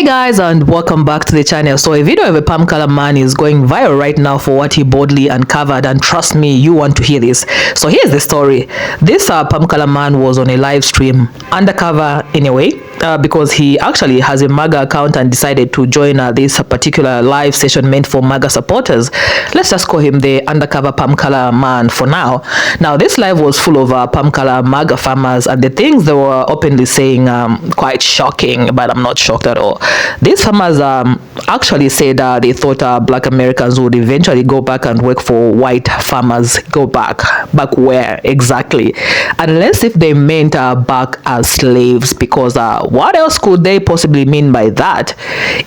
Guys, and welcome back to the channel. So a video of a palm color man is going viral right now for what he boldly uncovered, and trust me, you want to hear this. So here's the story. This palm color man was on a live stream undercover anyway, because he actually has a MAGA account and decided to join this particular live session meant for MAGA supporters. Let's just call him the undercover palm color man for now. Now this live was full of palm color MAGA farmers, and the things they were openly saying quite shocking, but I'm not shocked at all. These farmers actually said they thought black Americans would eventually go back and work for white farmers. Go back where exactly? Unless if they meant back as slaves, because what else could they possibly mean by that?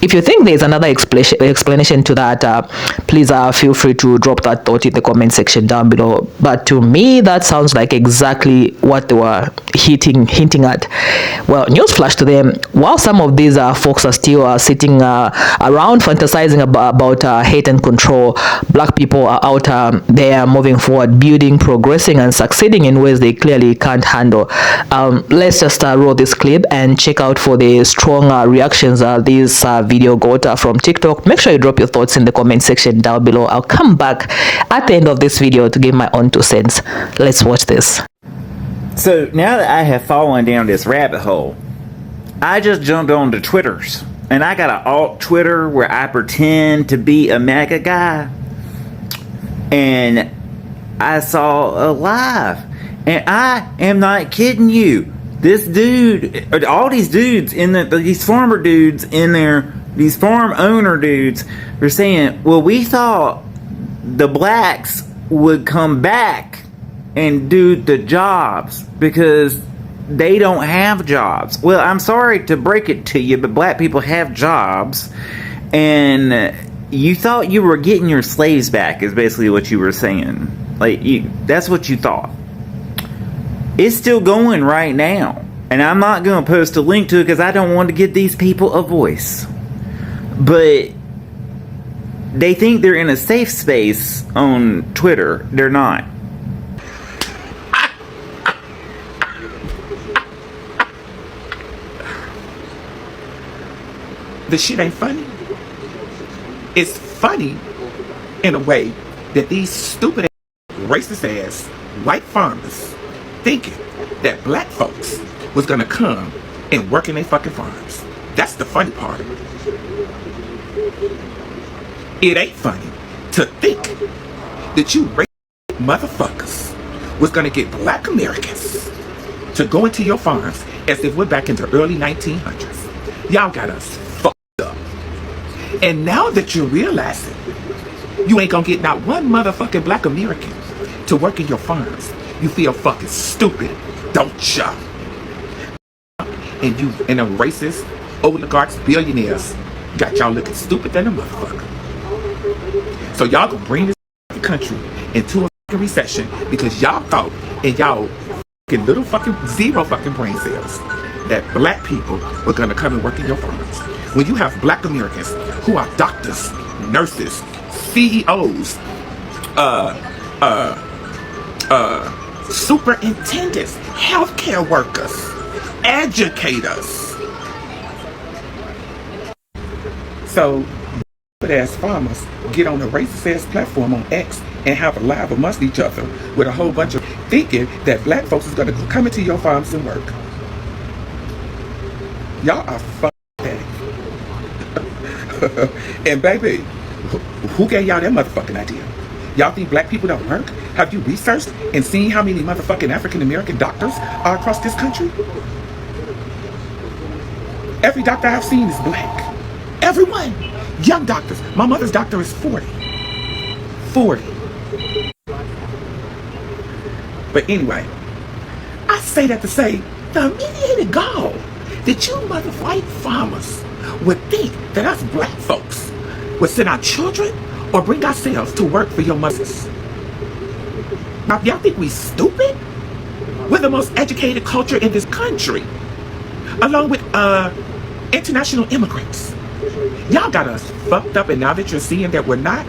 If you think there's another explanation to that, please feel free to drop that thought in the comment section down below. But to me, that sounds like exactly what they were hinting at. Well, newsflash to them: while some of these folks are still sitting around fantasizing about hate and control, black people are out there moving forward, building, progressing, and succeeding in ways they clearly can't handle. Let's just roll this clip and check out for the strong reactions this video got from TikTok. Make sure you drop your thoughts in the comment section down below. I'll come back at the end of this video to give my own 2 cents. Let's watch this. So now that I have fallen down this rabbit hole, I just jumped on the Twitters, and I got an alt Twitter where I pretend to be a MAGA guy, and I saw a live, and I am not kidding you. This dude, all these dudes these farmer dudes in there, these farm owner dudes, were saying, well, we thought the blacks would come back and do the jobs because they don't have jobs. Well, I'm sorry to break it to you, but black people have jobs, and you thought you were getting your slaves back is basically what you were saying. That's what you thought. It's still going right now, and I'm not going to post a link to it because I don't want to give these people a voice. But they think they're in a safe space on Twitter. They're not. The shit ain't funny. It's funny in a way that these stupid racist ass white farmers thinking that black folks was gonna come and work in their fucking farms. That's the funny part. It ain't funny to think that you racist motherfuckers was gonna get black Americans to go into your farms as if we're back in the early 1900s. Y'all got us fucked up. And now that you're realizing you ain't gonna get not one motherfucking black American to work in your farms, you feel fucking stupid, don't ya? And you and them racist oligarchs, billionaires, got y'all looking stupid than a motherfucker. So y'all gonna bring this country into a fucking recession because y'all thought in y'all fucking little fucking zero fucking brain cells that black people were gonna come and work in your farms. When you have black Americans who are doctors, nurses, CEOs, superintendents, healthcare workers, educators. So, ass farmers get on a racist ass platform on X and have a live amongst each other with a whole bunch of thinking that black folks is gonna come into your farms and work. Y'all are fucking pathetic. And baby, who gave y'all that motherfucking idea? Y'all think black people don't work? Have you researched and seen how many motherfucking African American doctors are across this country? Every doctor I've seen is black. Everyone. Young doctors. My mother's doctor is 40. 40. But anyway, I say that to say the immediate gall that you mother white farmers would think that us black folks would send our children or bring ourselves to work for your mothers. Now, y'all think we stupid? We're the most educated culture in this country, along with international immigrants. Y'all got us fucked up, and now that you're seeing that we're not,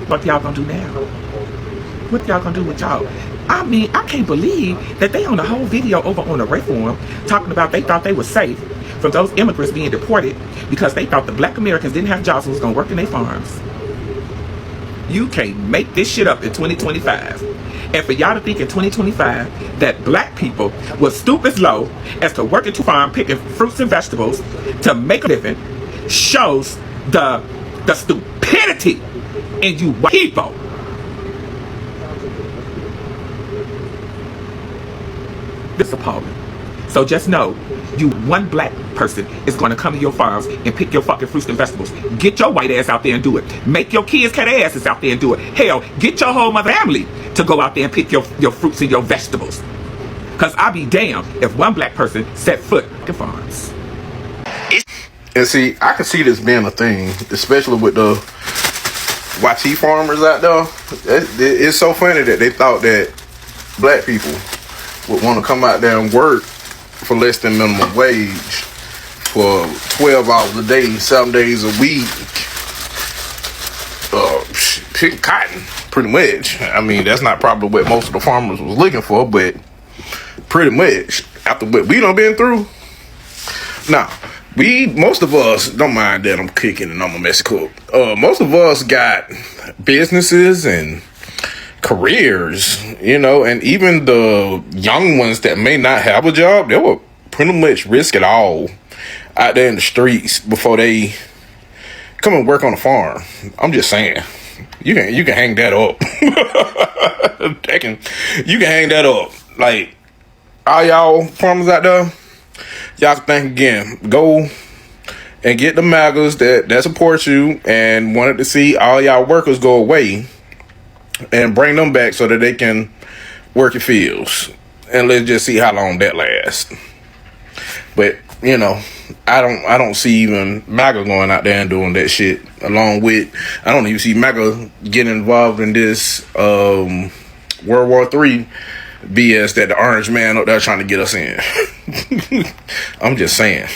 what y'all gonna do now? What y'all gonna do with y'all? I mean, I can't believe that they on the whole video over on the Ray forum talking about they thought they were safe from those immigrants being deported because they thought the black Americans didn't have jobs and was going to work in their farms. You can't make this shit up in 2025. And for y'all to think in 2025 that black people will stoop as low as to work into a farm picking fruits and vegetables to make a living shows the stupidity in you white people. This is appalling. So just know, you one black person is going to come to your farms and pick your fucking fruits and vegetables. Get your white ass out there and do it. Make your kids cut their asses out there and do it. Hell, get your whole mother family to go out there and pick your fruits and your vegetables. Because I'll be damned if one black person set foot in farms. And see, I can see this being a thing, especially with the YT farmers out there. It's so funny that they thought that black people would want to come out there and work for less than minimum wage for 12 hours a day, 7 days a week, pick cotton, pretty much. I mean, that's not probably what most of the farmers was looking for, but pretty much after what we done been through. Now, most of us, don't mind that I'm cooking and I'm a mess cook. Most of us got businesses and careers, you know, and even the young ones that may not have a job, they will pretty much risk it all out there in the streets before they come and work on a farm. I'm just saying, you can hang that up. You can hang that up. Like, all y'all farmers out there, y'all can think again. Go and get the MAGAs that support you and wanted to see all y'all workers go away and bring them back so that they can work in fields. And let's just see how long that lasts. But, you know, I don't see even MAGA going out there and doing that shit. Along with, I don't even see MAGA getting involved in this World War III BS that the orange man up there trying to get us in. I'm just saying.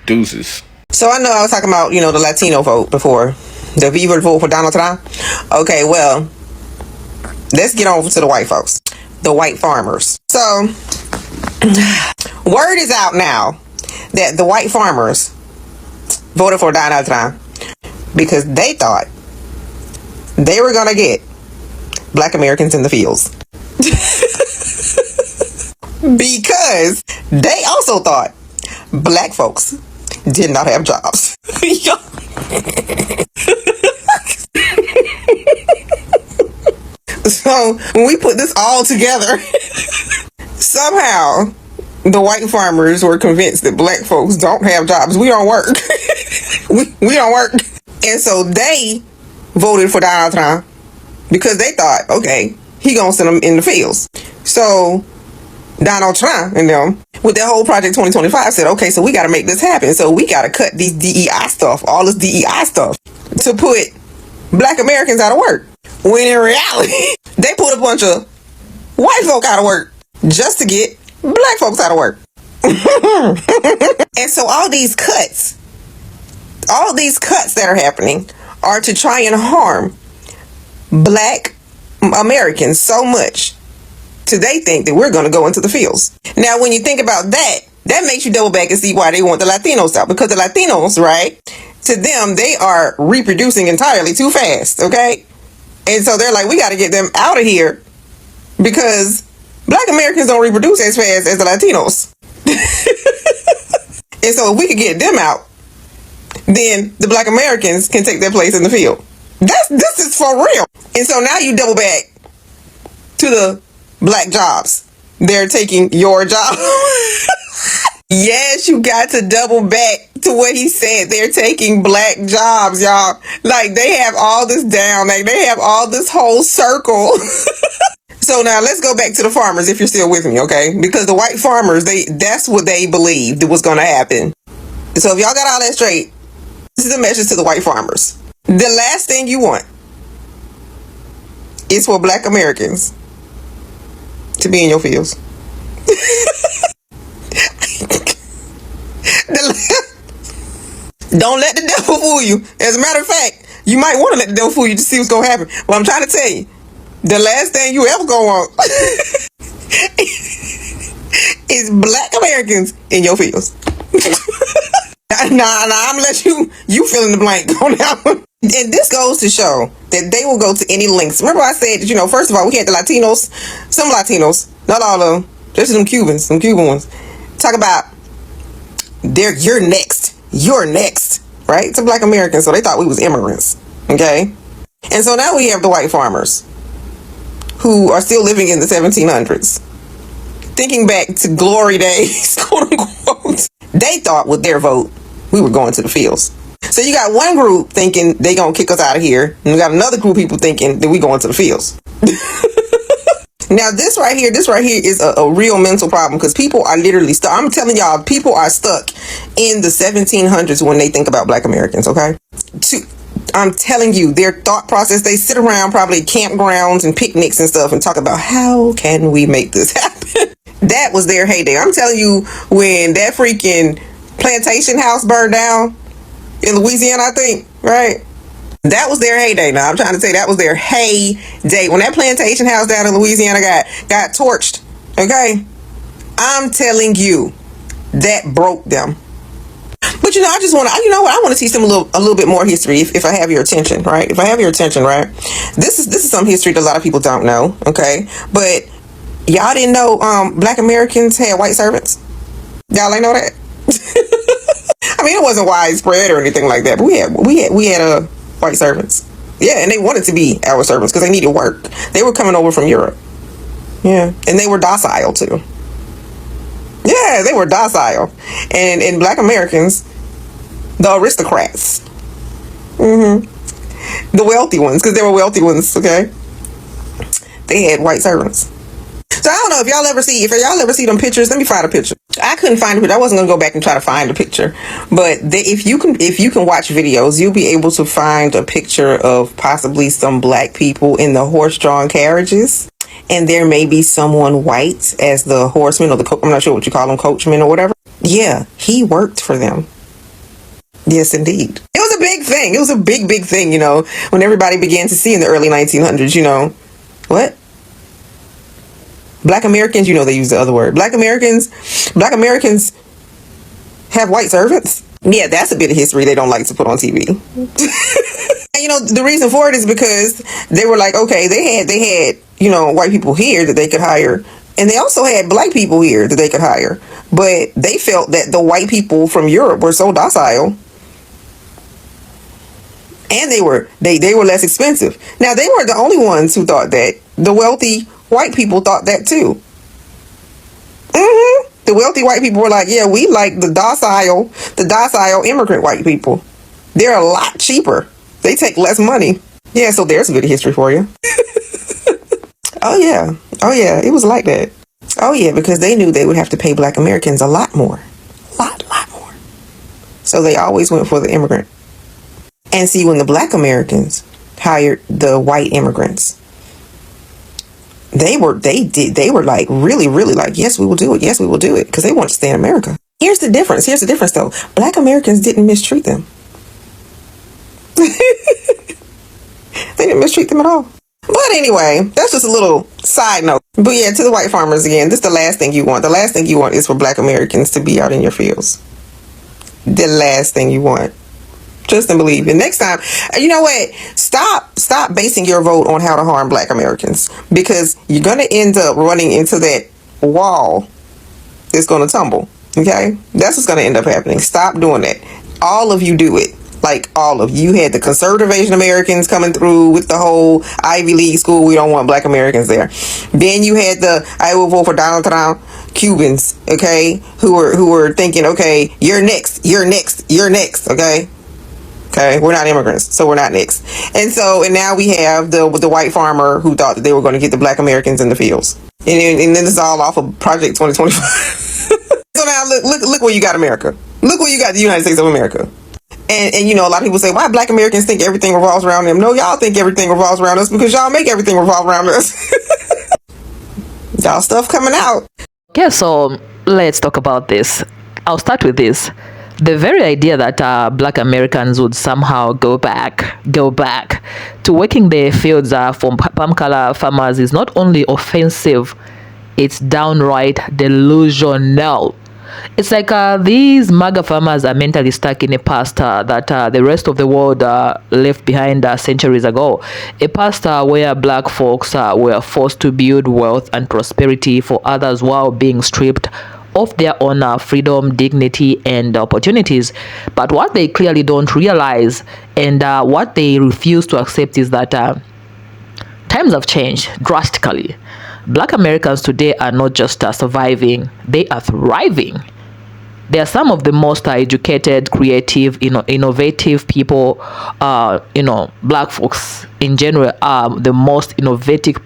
Deuces. So I know I was talking about, you know, the Latino vote before. The people vote for Donald Trump. Okay, well, let's get over to the white folks. The white farmers. So, word is out now that the white farmers voted for Donald Trump because they thought they were going to get black Americans in the fields. Because they also thought black folks did not have jobs. So when we put this all together, somehow the white farmers were convinced that black folks don't have jobs. We don't work. we don't work. And so they voted for Donald Trump because they thought, okay, he gonna send them in the fields. So Donald Trump and them, with their whole Project 2025, said, okay, so we got to make this happen. So we got to cut these DEI stuff, all this DEI stuff, to put black Americans out of work. When in reality, they put a bunch of white folk out of work just to get black folks out of work. And so all these cuts that are happening are to try and harm black Americans so much till they think that we're going to go into the fields. Now, when you think about that, that makes you double back and see why they want the Latinos out. Because the Latinos, right, to them, they are reproducing entirely too fast, okay? And so they're like, we got to get them out of here because black Americans don't reproduce as fast as the Latinos. And so if we could get them out, then the black Americans can take their place in the field. This is for real. And so now you double back to the black jobs. They're taking your job. Yes, you got to double back to what he said. They're taking black jobs, y'all. Like, they have all this down. Like, they have all this whole circle. So now let's go back to the farmers, if you're still with me, okay? Because the white farmers, that's what they believed was going to happen. So if y'all got all that straight, this is a message to the white farmers. The last thing you want is for black Americans to be in your fields. Don't let the devil fool you. As a matter of fact, you might want to let the devil fool you to see what's going to happen. But I'm trying to tell you, the last thing you ever go on is black Americans in your fields. Nah, I'm gonna let you fill in the blank on that one. And this goes to show that they will go to any lengths. Remember I said that, first of all, we had the Latinos, some Latinos, not all of them, just some Cuban ones, talk about you're next, right? To Black Americans, so they thought we was immigrants, okay? And so now we have the white farmers who are still living in the 1700s, thinking back to glory days, quote unquote. They thought with their vote, we were going to the fields. So you got one group thinking they gonna kick us out of here, and we got another group of people thinking that we going to the fields. Now this right here is a real mental problem, because people are literally stuck. I'm telling y'all, people are stuck in the 1700s when they think about Black Americans, okay? I'm telling you, their thought process, they sit around probably campgrounds and picnics and stuff and talk about how can we make this happen? That was their heyday. I'm telling you, when that freaking plantation house burned down in Louisiana, I think, right? That was their heyday. Now, I'm trying to say that was their heyday. When that plantation house down in Louisiana got torched, okay? I'm telling you, that broke them. But I just want to, I want to teach them a little bit more history if I have your attention, right? If I have your attention, right? This is some history that a lot of people don't know, okay? But y'all didn't know Black Americans had white servants? Y'all ain't know that? I mean, it wasn't widespread or anything like that, but we had white servants. Yeah, and they wanted to be our servants because they needed work. They were coming over from Europe. Yeah, and they were docile too. Yeah, they were docile. And Black Americans, the aristocrats, the wealthy ones, because they were wealthy ones, okay? They had white servants. So I don't know if y'all ever see them pictures. Let me find a picture. I couldn't find a picture. I wasn't gonna go back and try to find a picture, but if you can watch videos, you'll be able to find a picture of possibly some Black people in the horse-drawn carriages, and there may be someone white as the horseman or I'm not sure what you call them, coachman or whatever. Yeah, he worked for them. Yes, indeed. It was a big thing. It was a big thing, when everybody began to see in the early 1900s, what? Black Americans, they use the other word. Black Americans have white servants. Yeah, that's a bit of history they don't like to put on TV. And the reason for it is because they were like, okay, they had white people here that they could hire, and they also had Black people here that they could hire. But they felt that the white people from Europe were so docile, and they were less expensive. Now, they weren't the only ones who thought that. The wealthy white people thought that too. The wealthy white people were like, yeah, we like the docile immigrant white people. They're a lot cheaper. They take less money. Yeah, so there's a bit of history for you. Oh yeah, it was like that. Oh yeah, because they knew they would have to pay Black Americans a lot more. Lot more. So they always went for the immigrant. And see, when the Black Americans hired the white immigrants, they were like really like, yes, we will do it, because they want to stay in America. Here's the difference though. Black Americans didn't mistreat them. They didn't mistreat them at all. But anyway, that's just a little side note. But yeah, to the white farmers again, this is the last thing you want. The last thing you want is for Black Americans to be out in your fields. The last thing you want. Trust and believe. And next time, you know what? Stop basing your vote on how to harm Black Americans, because you're going to end up running into that wall that's going to tumble. Okay? That's what's going to end up happening. Stop doing that. All of you do it. Like, all of you. Had the conservative Asian Americans coming through with the whole Ivy League school. We don't want Black Americans there. Then you had the I will vote for Donald Trump Cubans, okay, who were thinking, okay, you're next, okay? Okay, we're not immigrants, so we're not next. And now we have the white farmer who thought that they were going to get the Black Americans in the fields. And then it's all off of Project 2025. So now look where you got America. Look where you got the United States of America. And a lot of people say, why Black Americans think everything revolves around them? No, y'all think everything revolves around us because y'all make everything revolve around us. Y'all stuff coming out. Okay, so let's talk about this. I'll start with this. The very idea that Black Americans would somehow go back to working their fields for palm color farmers is not only offensive, it's downright delusional. It's like these MAGA farmers are mentally stuck in a past that the rest of the world left behind centuries ago. A past where black folks were forced to build wealth and prosperity for others while being stripped of their own freedom, dignity, and opportunities. But what they clearly don't realize and what they refuse to accept is that times have changed drastically. Black Americans today are not just surviving, they are thriving. They are some of the most educated, creative, innovative people. Black folks in general are the most innovative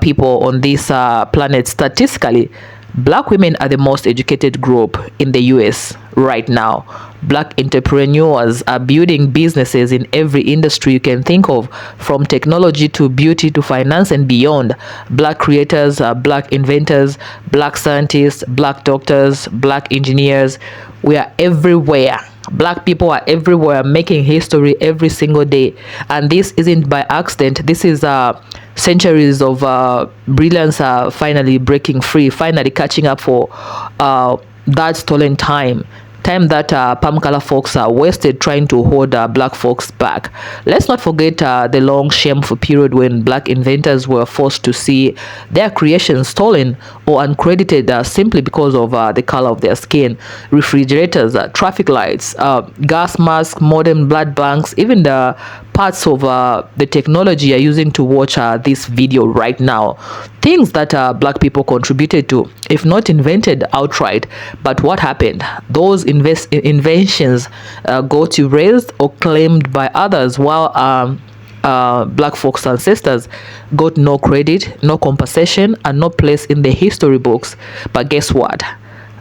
people on this planet. Statistically, black women are the most educated group in the US right now. Black entrepreneurs are building businesses in every industry you can think of, from technology to beauty to finance and beyond. Black creators, black inventors, black scientists, black doctors, black engineers. We are everywhere. Black people are everywhere, making history every single day. And this isn't by accident. This is centuries of brilliance finally breaking free, finally catching up for that stolen time that palm color folks wasted trying to hold black folks back. Let's not forget the long shameful period when black inventors were forced to see their creations stolen or uncredited simply because of the color of their skin. Refrigerators, traffic lights, gas masks, modern blood banks, even the parts of the technology you're using to watch this video right now. Things that black people contributed to, if not invented outright. But what happened? Those inventions got erased or claimed by others, while black folks' ancestors got no credit, no compensation, and no place in the history books. But guess what?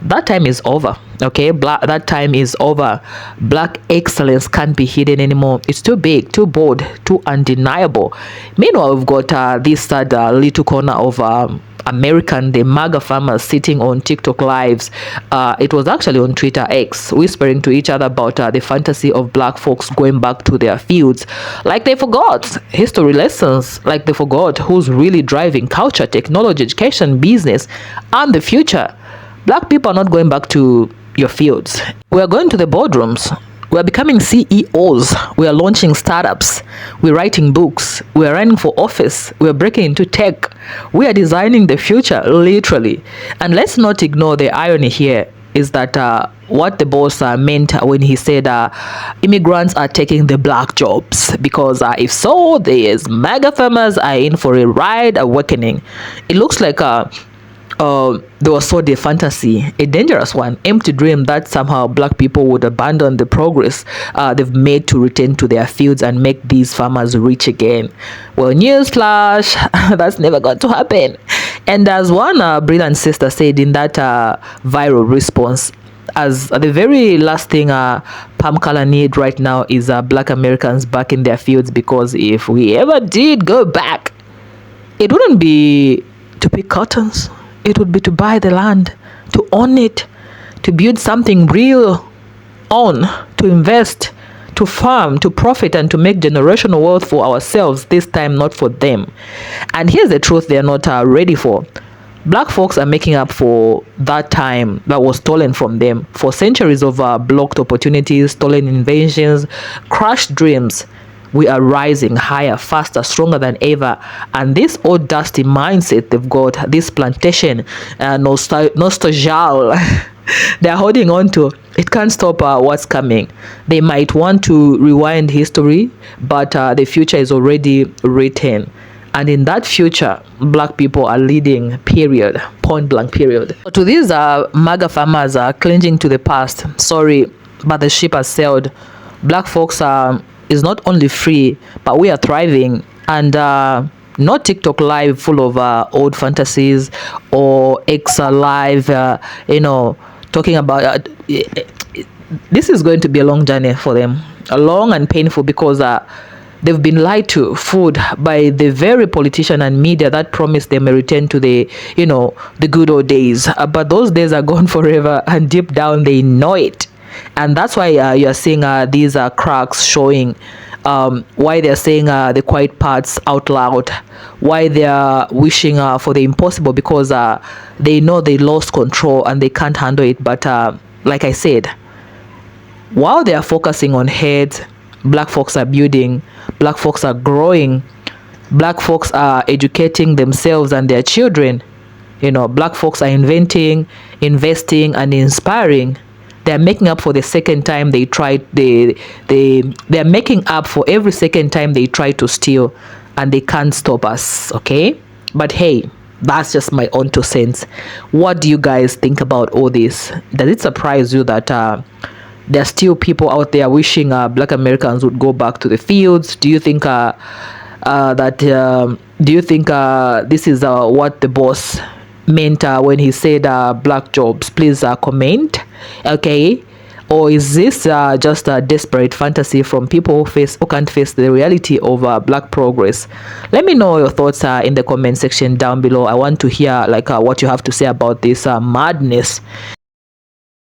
That time is over. Okay, that time is over. Black excellence can't be hidden anymore. It's too big, too bold, too undeniable. Meanwhile, we've got this sad little corner of the MAGA farmers sitting on TikTok lives. It was actually on Twitter X, whispering to each other about the fantasy of black folks going back to their fields. Like they forgot history lessons, like they forgot who's really driving culture, technology, education, business, and the future. Black people are not going back to your fields. We are going to the boardrooms. We are becoming CEOs. We are launching startups. We're writing books. We are running for office. We are breaking into tech. We are designing the future, literally. And let's not ignore the irony here is that what the boss meant when he said immigrants are taking the black jobs. Because if so, these MAGA farmers are in for a ride awakening. It looks like there was sort of fantasy, a dangerous one, empty dream that somehow black people would abandon the progress they've made to return to their fields and make these farmers rich again. Well, newsflash, that's never going to happen. And as one brilliant sister said in that viral response, as the very last thing palm color need right now is black Americans back in their fields, because if we ever did go back, it wouldn't be to pick cottons. It would be to buy the land, to own it, to build something real on, to invest, to farm, to profit, and to make generational wealth for ourselves, this time not for them. And here's the truth they're not ready for. Black folks are making up for that time that was stolen from them, for centuries of blocked opportunities, stolen inventions, crushed dreams. We are rising higher, faster, stronger than ever. And this old dusty mindset they've got, this plantation nostalgia they're holding on to, it can't stop what's coming. They might want to rewind history, but the future is already written. And in that future, black people are leading, period. Point blank, period. To these MAGA farmers clinging to the past, sorry, but the ship has sailed. Black folks is not only free, but we are thriving. And not TikTok live full of old fantasies, or X live, talking about this is going to be a long journey for them, a long and painful, because they've been lied to, fooled by the very politician and media that promised them a return to the good old days. But those days are gone forever, and deep down they know it. And that's why you're seeing these cracks showing why they're saying the quiet parts out loud, why they're wishing for the impossible, because they know they lost control and they can't handle it. But like I said, while they are focusing on heads, black folks are building, black folks are growing, black folks are educating themselves and their children. You know, black folks are inventing, investing, and inspiring. They're making up for the second time they tried. They're making up for every second time they try to steal, and they can't stop us. Okay, but hey, that's just my own 2 cents. What do you guys think about all this? Does it surprise you that there are still people out there wishing black Americans would go back to the fields? Do you think this is what the boss meant when he said black jobs? Please comment. Okay, or is this just a desperate fantasy from people who can't face the reality of black progress? Let me know your thoughts in the comment section down below. I want to hear what you have to say about this madness.